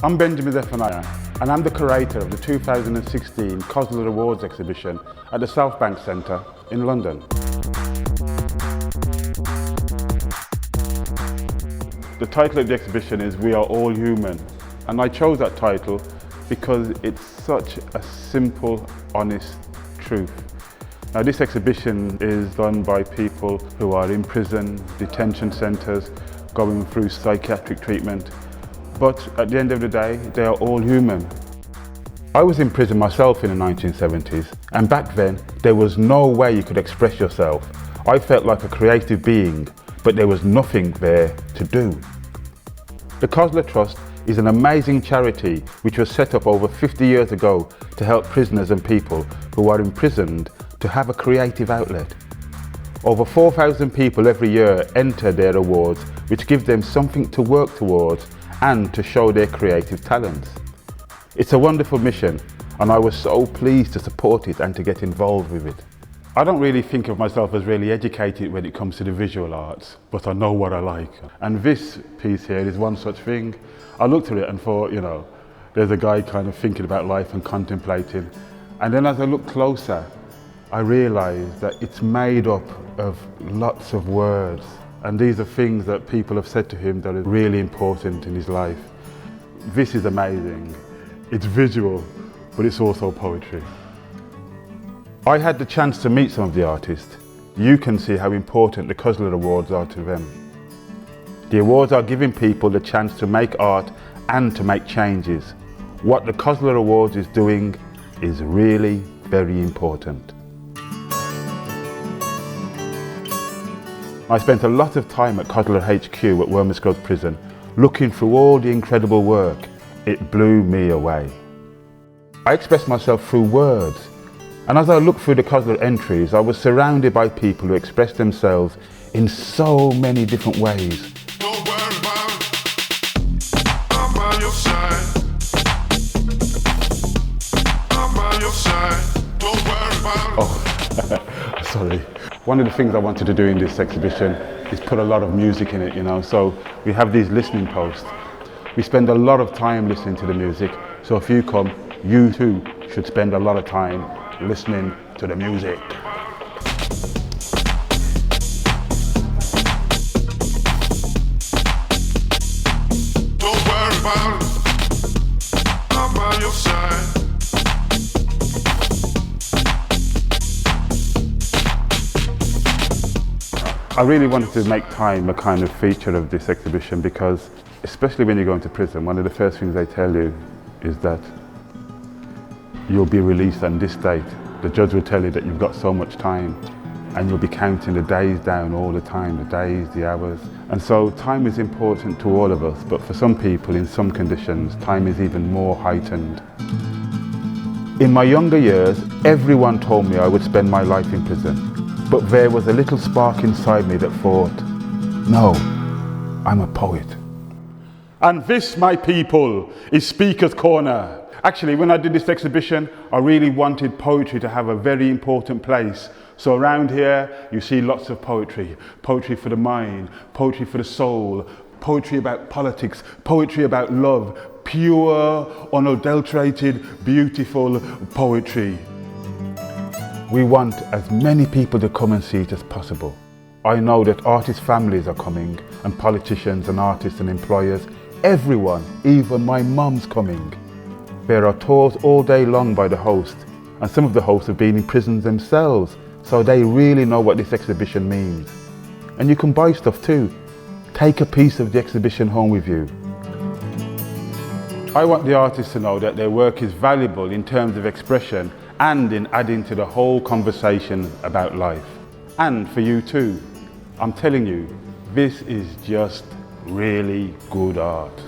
I'm Benjamin Zephaniah, and I'm the curator of the 2016 Koestler Awards exhibition at the Southbank Centre in London. The title of the exhibition is We Are All Human, and I chose that title because it's such a simple, honest truth. Now, this exhibition is done by people who are in prison, detention centres, going through psychiatric treatment. But at the end of the day, they are all human. I was in prison myself in the 1970s, and back then, there was no way you could express yourself. I felt like a creative being, but there was nothing there to do. The Koestler Trust is an amazing charity which was set up over 50 years ago to help prisoners and people who are imprisoned to have a creative outlet. Over 4,000 people every year enter their awards, which give them something to work towards and to show their creative talents. It's a wonderful mission, and I was so pleased to support it and to get involved with it. I don't really think of myself as really educated when it comes to the visual arts, but I know what I like. And this piece here is one such thing. I looked at it and thought, there's a guy kind of thinking about life and contemplating. And then as I looked closer, I realised that it's made up of lots of words. And these are things that people have said to him that are really important in his life. This is amazing. It's visual, but it's also poetry. I had the chance to meet some of the artists. You can see how important the Koestler Awards are to them. The awards are giving people the chance to make art and to make changes. What the Koestler Awards is doing is really very important. I spent a lot of time at Koestler HQ at Wormerscroft Prison, looking through all the incredible work. It blew me away. I expressed myself through words, and as I looked through the Koestler entries, I was surrounded by people who expressed themselves in so many different ways. Don't worry about it. I'm by your side. I'm by your side. Don't worry about it. Oh, sorry. One of the things I wanted to do in this exhibition is put a lot of music in it, so we have these listening posts. We spend a lot of time listening to the music, so if you come, you too should spend a lot of time listening to the music. Don't worry about it. I'm by your side. I really wanted to make time a kind of feature of this exhibition because, especially when you go into prison, one of the first things they tell you is that you'll be released on this date. The judge will tell you that you've got so much time and you'll be counting the days down all the time, the days, the hours. And so time is important to all of us, but for some people in some conditions, time is even more heightened. In my younger years, everyone told me I would spend my life in prison. But there was a little spark inside me that thought, no, I'm a poet. And this, my people, is Speaker's Corner. Actually, when I did this exhibition, I really wanted poetry to have a very important place. So around here, you see lots of poetry. Poetry for the mind, poetry for the soul, poetry about politics, poetry about love, pure, unadulterated, beautiful poetry. We want as many people to come and see it as possible. I know that artists' families are coming, and politicians and artists and employers, everyone, even my mum's coming. There are tours all day long by the host, and some of the hosts have been in prisons themselves, so they really know what this exhibition means. And you can buy stuff too. Take a piece of the exhibition home with you. I want the artists to know that their work is valuable in terms of expression and in adding to the whole conversation about life. And for you too. I'm telling you, this is just really good art.